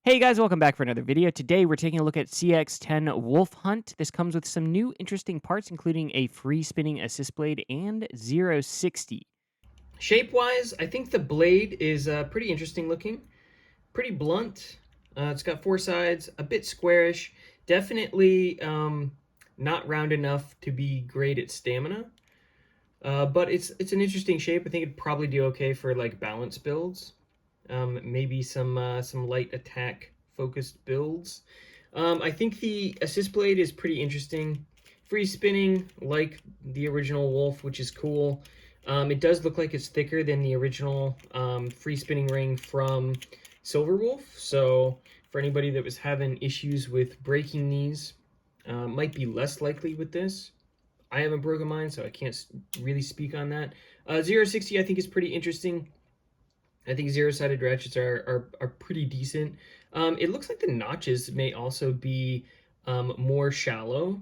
Hey guys, welcome back for another video. Today we're taking a look at CX10 Wolf Hunt. This comes with some new interesting parts, including a free spinning assist blade and 060. Shape-wise, I think the blade is pretty interesting looking, pretty blunt. It's got four sides, a bit squarish, definitely not round enough to be great at stamina. But it's an interesting shape. I think it'd probably do okay for like balance builds, maybe some light attack focused builds. I think the assist blade is pretty interesting. Free spinning like the original Wolf, which is cool. It does look like it's thicker than the original free spinning ring from Silver Wolf. So for anybody that was having issues with breaking these, might be less likely with this. I haven't broken mine, so I can't really speak on that. 060 I think is pretty interesting. I think zero-sided ratchets are pretty decent. It looks like the notches may also be more shallow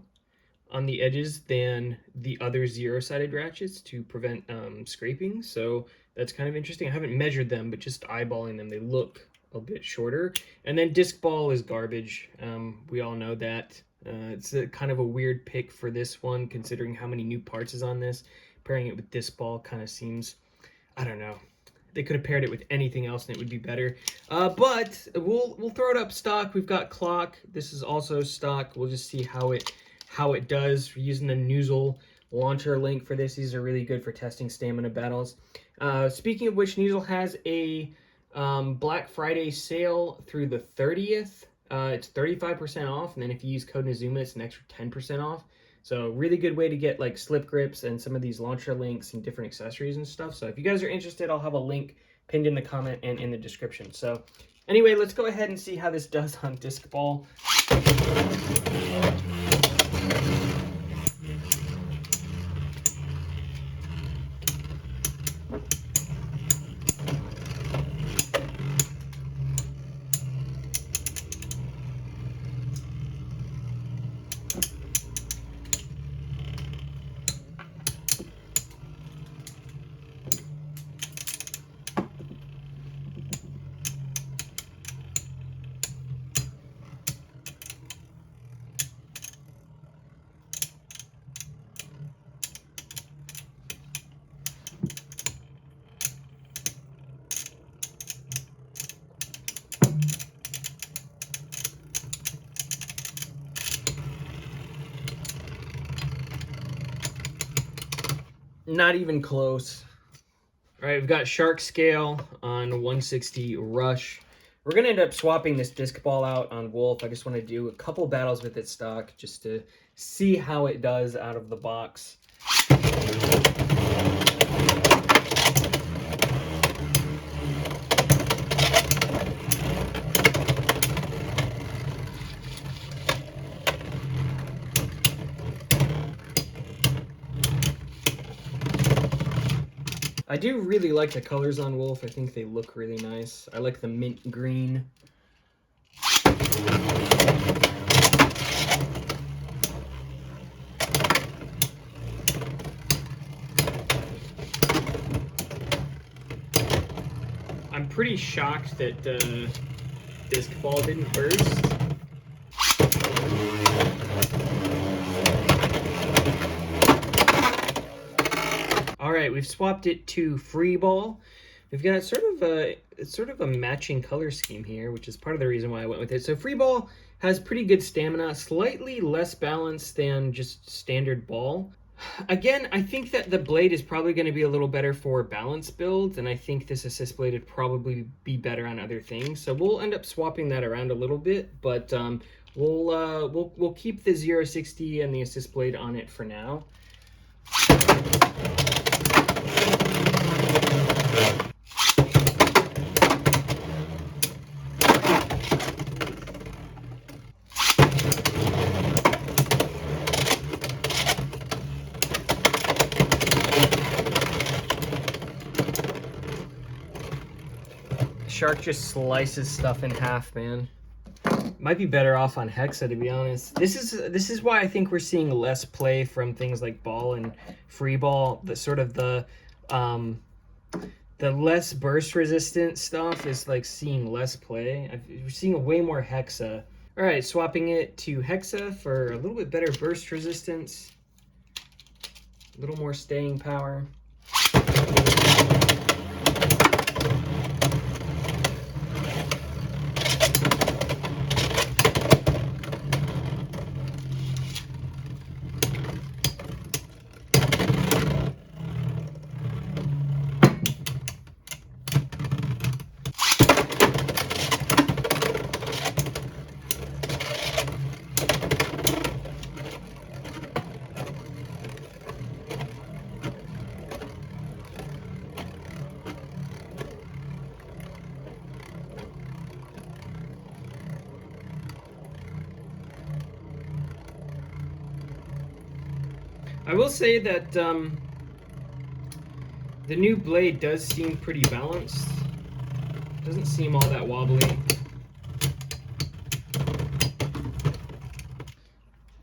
on the edges than the other zero-sided ratchets to prevent scraping. So that's kind of interesting. I haven't measured them, but just eyeballing them, they look a bit shorter. And then disc ball is garbage. We all know that. It's kind of a weird pick for this one, considering how many new parts is on this. Pairing it with disc ball kind of seems, I don't know. They could have paired it with anything else and it would be better. But we'll throw it up stock. We've got clock. This is also stock. We'll just see how it does. We're using the Noozle launcher link for this. These are really good for testing stamina battles. Speaking of which, Noozle has a Black Friday sale through the 30th. It's 35% off, and then if you use code Nazuma, it's an extra 10% off. So really good way to get like slip grips and some of these launcher links and different accessories and stuff. So if you guys are interested, I'll have a link pinned in the comment and in the description. So anyway, let's go ahead and see how this does on disc ball. Not even close. All right, we've got Shark Scale on 160 Rush. We're going to end up swapping this disc ball out on Wolf. I just want to do a couple battles with its stock just to see how it does out of the box. I do really like the colors on Wolf. I think they look really nice. I like the mint green. I'm pretty shocked that disc ball didn't burst. All right, we've swapped it to free ball. We've got sort of a matching color scheme here, which is part of the reason why I went with it. So free ball has pretty good stamina, slightly less balance than just standard ball. Again, I think that the blade is probably going to be a little better for balance builds, and I think this assist blade would probably be better on other things. So we'll end up swapping that around a little bit, but we'll keep the 060 and the assist blade on it for now. Shark just slices stuff in half, man. Might be better off on Hexa, to be honest. This is why I think we're seeing less play from things like ball and free ball. The the less burst resistant stuff is like seeing less play. We're seeing way more Hexa. All right, swapping it to Hexa for a little bit better burst resistance, a little more staying power. I will say that the new blade does seem pretty balanced. Doesn't seem all that wobbly.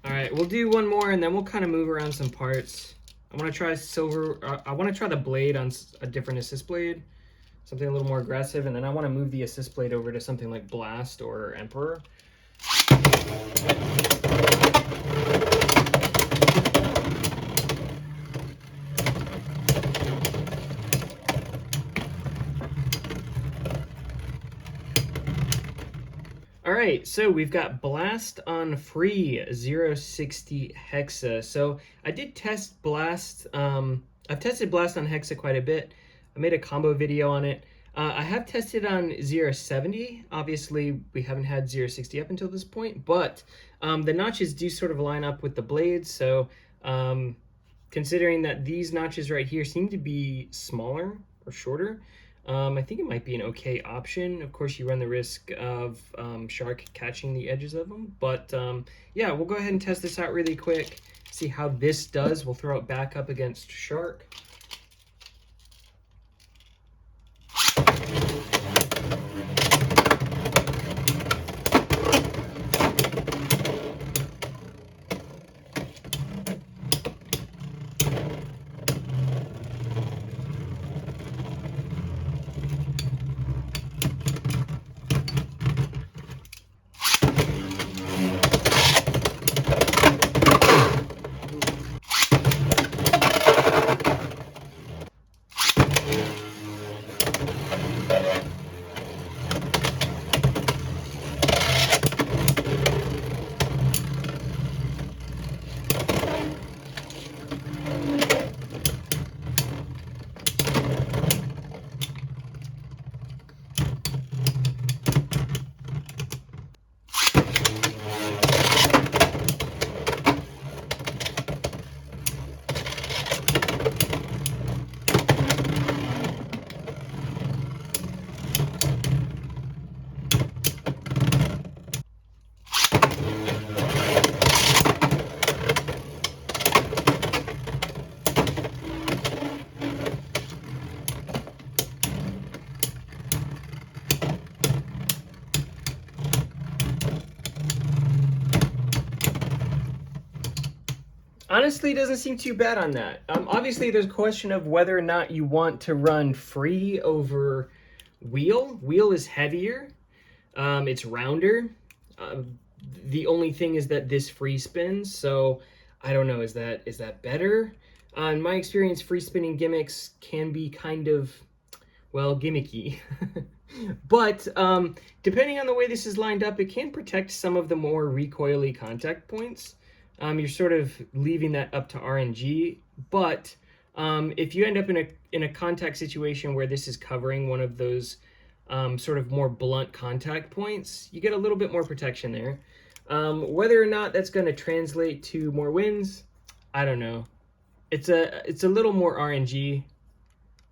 All right, we'll do one more and then we'll kind of move around some parts. I want to try silver. I want to try the blade on a different assist blade, something a little more aggressive, and then I want to move the assist blade over to something like Blast or Emperor. All right, so we've got Blast on free 060 Hexa. So I did test Blast. I've tested Blast on Hexa quite a bit. I made a combo video on it. I have tested on 070. Obviously, we haven't had 060 up until this point, but the notches do sort of line up with the blades. So considering that these notches right here seem to be smaller or shorter, I think it might be an okay option. Of course, you run the risk of shark catching the edges of them. But yeah, we'll go ahead and test this out really quick, see how this does. We'll throw it back up against shark. Honestly, it doesn't seem too bad on that. Obviously, there's a question of whether or not you want to run free over wheel. Wheel is heavier. It's rounder. The only thing is that this free spins. So I don't know. Is that better? In my experience, free spinning gimmicks can be kind of, well, gimmicky. But depending on the way this is lined up, it can protect some of the more recoily contact points. You're sort of leaving that up to RNG, but if you end up in a contact situation where this is covering one of those sort of more blunt contact points, you get a little bit more protection there. Whether or not that's going to translate to more wins, I don't know. It's a little more RNG,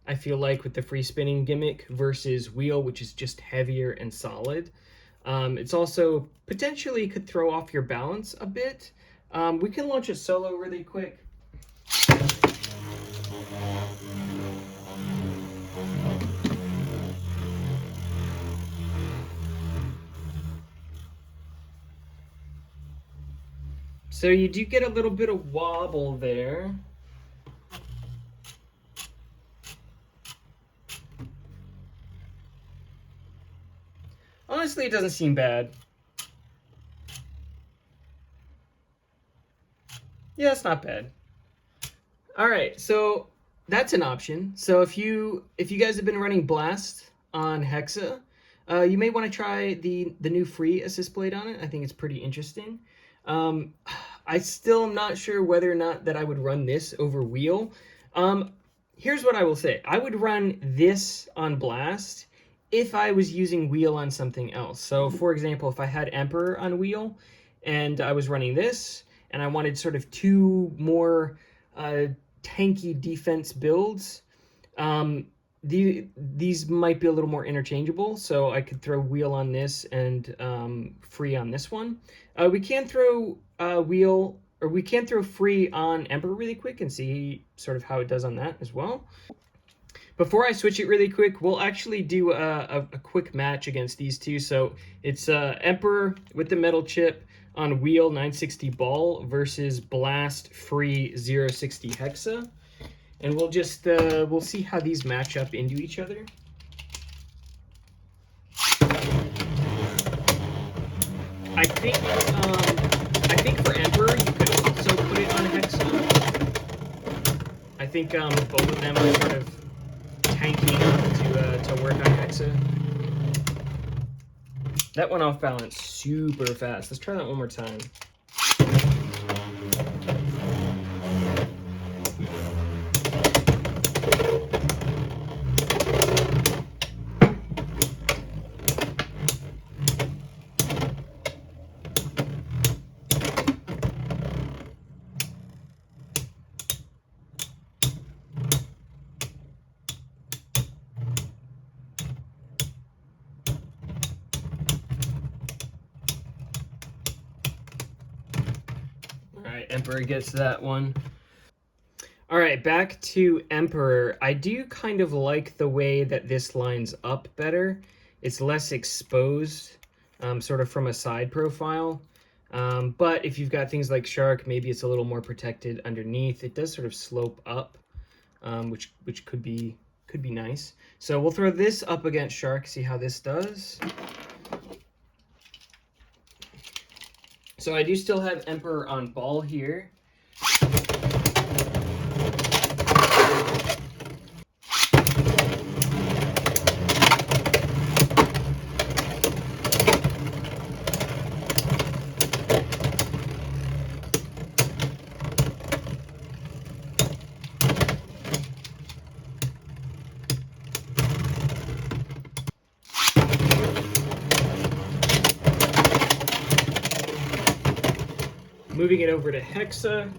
I feel like, with the free spinning gimmick versus wheel, which is just heavier and solid. It's also potentially could throw off your balance a bit. We can launch it solo really quick. So you do get a little bit of wobble there. honestly, it doesn't seem bad. Yeah, it's not bad. All right, so that's an option. So if you guys have been running Blast on Hexa, you may want to try the new free assist blade on it. I think it's pretty interesting. Um, I still am not sure whether or not that I would run this over wheel. Um, Here's what I will say: I would run this on Blast if I was using wheel on something else. So, for example, if I had Emperor on wheel and I was running this, and I wanted sort of two more uh, tanky defense builds. Um, these might be a little more interchangeable, so I could throw wheel on this and free on this one. We can throw wheel, or we can throw free on Emperor really quick and see sort of how it does on that as well. Before I switch it really quick, we'll actually do a quick match against these two. So it's Emperor with the metal chip on wheel 960 ball versus Blast free 060 hexa. And we'll just we'll see how these match up into each other. I think for Emperor you could also put it on hexa. I think both of them are sort of tanky enough to work on hexa. That went off balance super fast. Let's try that one more time. Alright, Emperor gets that one. Alright, back to Emperor. I do kind of like the way that this lines up better. It's less exposed, sort of from a side profile. But if you've got things like Shark, maybe it's a little more protected underneath. It does sort of slope up, which could be nice. So we'll throw this up against Shark, see how this does. So I do still have Emperor on ball here. Moving it over to Hexa.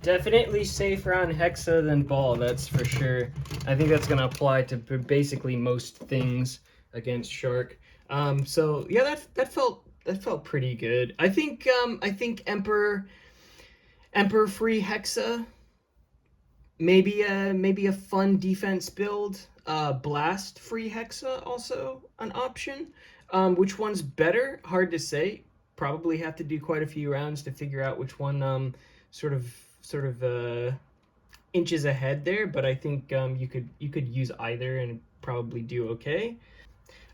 Definitely safer on Hexa than ball, that's for sure. I think that's going to apply to basically most things against Shark. So yeah, that felt pretty good. I think Emperor free Hexa, maybe a fun defense build. Blast free Hexa also an option. Which one's better? Hard to say. Probably have to do quite a few rounds to figure out which one sort of inches ahead there, but I think you could use either and probably do okay.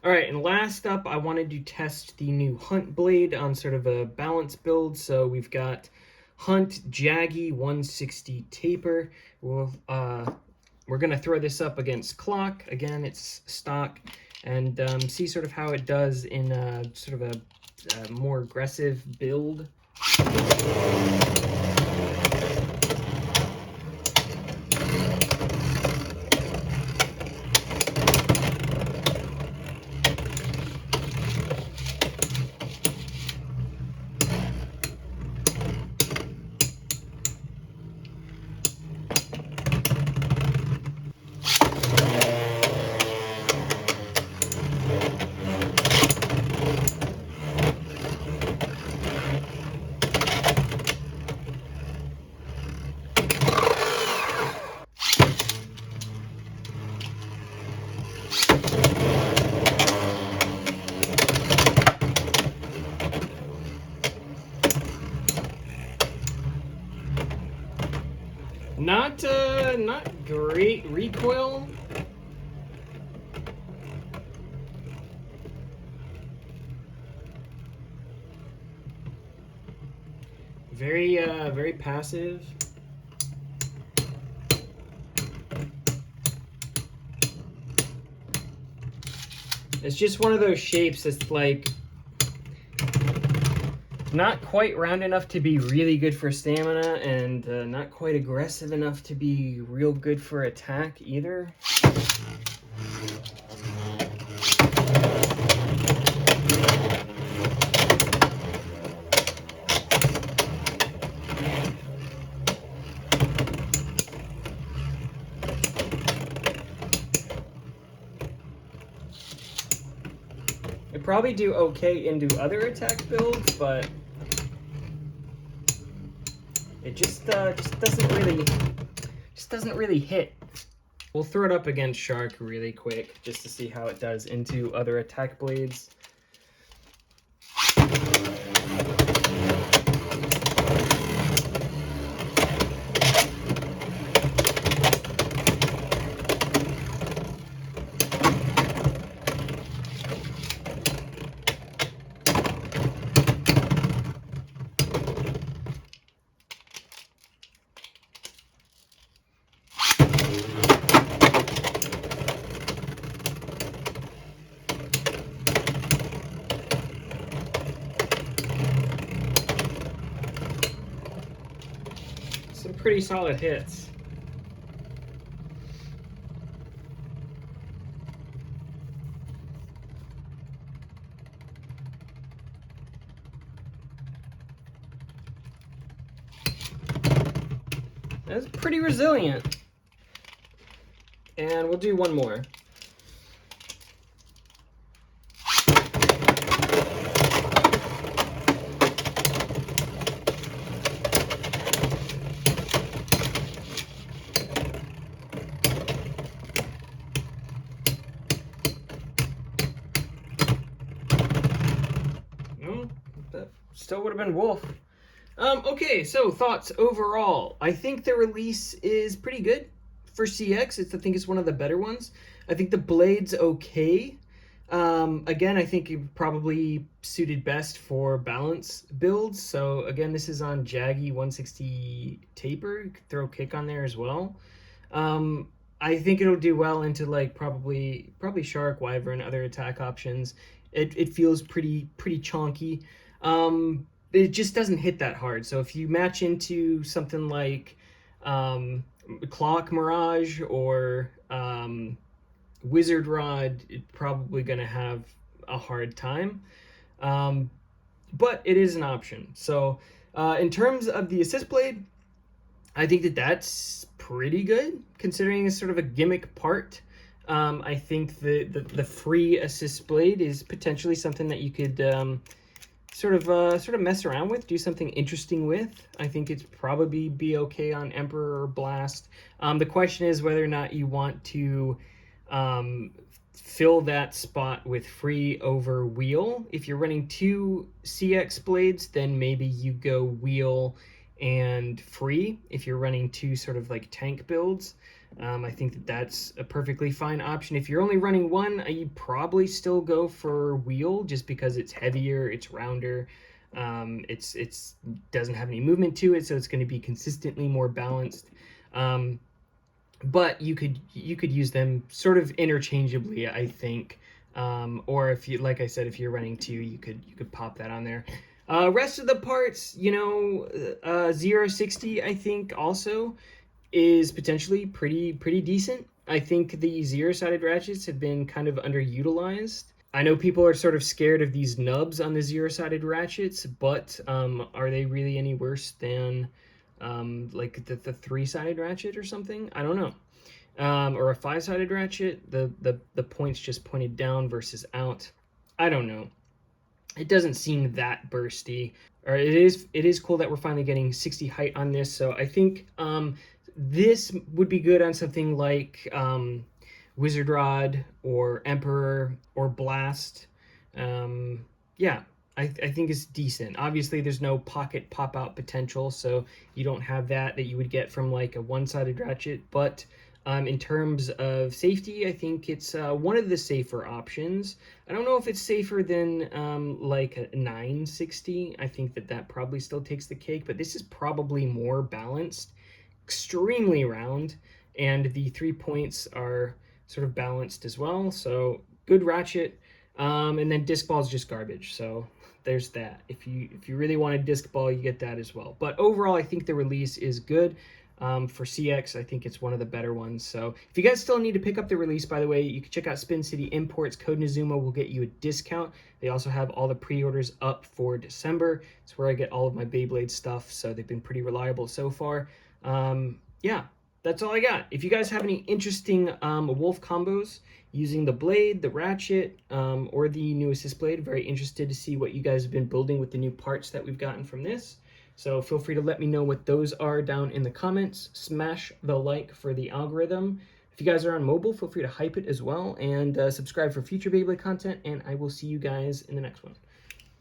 All right, and last up, I wanted to test the new Hunt blade on sort of a balance build. So we've got Hunt Jaggy 160 taper. Well, we're going to throw this up against clock. Again, it's stock, and see sort of how it does in sort of a more aggressive build. Not great recoil. Very passive. It's just one of those shapes that's like not quite round enough to be really good for stamina, and not quite aggressive enough to be real good for attack either. It'd probably do okay into other attack builds, but it just doesn't really hit. We'll throw it up against Shark really quick just to see how it does into other attack blades. Some pretty solid hits. That's pretty resilient. And we'll do one more. That still would have been Wolf. Okay, so thoughts overall. I think the release is pretty good for CX. I think it's one of the better ones. I think the blade's okay. Again, I think it probably suited best for balance builds. So again, this is on Jaggy 160 taper. You could throw kick on there as well. I think it'll do well into like probably Shark, Wyvern, other attack options. It feels pretty chonky. It just doesn't hit that hard. So if you match into something like Clock Mirage or Wizard Rod, it's probably going to have a hard time. But it is an option. So in terms of the assist blade, I think that that's pretty good considering it's sort of a gimmick part. I think the free assist blade is potentially something that you could sort of mess around with, do something interesting with. I think it's probably be okay on Emperor or Blast. The question is whether or not you want to fill that spot with free over wheel. If you're running 2 CX blades, then maybe you go wheel and free. If you're running 2 sort of like tank builds, I think that that's a perfectly fine option. If you're only running 1, you probably still go for wheel just because it's heavier, it's rounder, it's doesn't have any movement to it, so it's going to be consistently more balanced. but you could use them sort of interchangeably, I think. Or if you, like I said, if you're running two, you could pop that on there. Rest of the parts, 060, I think also is potentially pretty decent. I think the zero-sided ratchets have been kind of underutilized. I know people are sort of scared of these nubs on the zero-sided ratchets, but are they really any worse than like the three-sided ratchet or something? I don't know. Or a five-sided ratchet, the points just pointed down versus out. I don't know. It doesn't seem that bursty. Or it is cool that we're finally getting 60 height on this. So I think this would be good on something like Wizard Rod or Emperor or Blast. Yeah, I think it's decent. Obviously, there's no pocket pop out potential, so you don't have that you would get from like a one-sided ratchet. But in terms of safety, I think it's one of the safer options. I don't know if it's safer than like a 960. I think that probably still takes the cake, but this is probably more balanced, extremely round, and the 3 points are sort of balanced as well. So good ratchet. And then disc ball is just garbage. So there's that. If you really want a disc ball, you get that as well. But overall, I think the release is good. For CX, I think it's one of the better ones. So if you guys still need to pick up the release, by the way, you can check out Spin City Imports. Code Nazuma will get you a discount. They also have all the pre-orders up for December. It's where I get all of my Beyblade stuff, so they've been pretty reliable so far. Yeah, that's all I got. If you guys have any interesting Wolf combos using the blade, the ratchet, or the new assist blade, very interested to see what you guys have been building with the new parts that we've gotten from this. So feel free to let me know what those are down in the comments. Smash the like for the algorithm. If you guys are on mobile, feel free to hype it as well, and subscribe for future Beyblade content, and I will see you guys in the next one.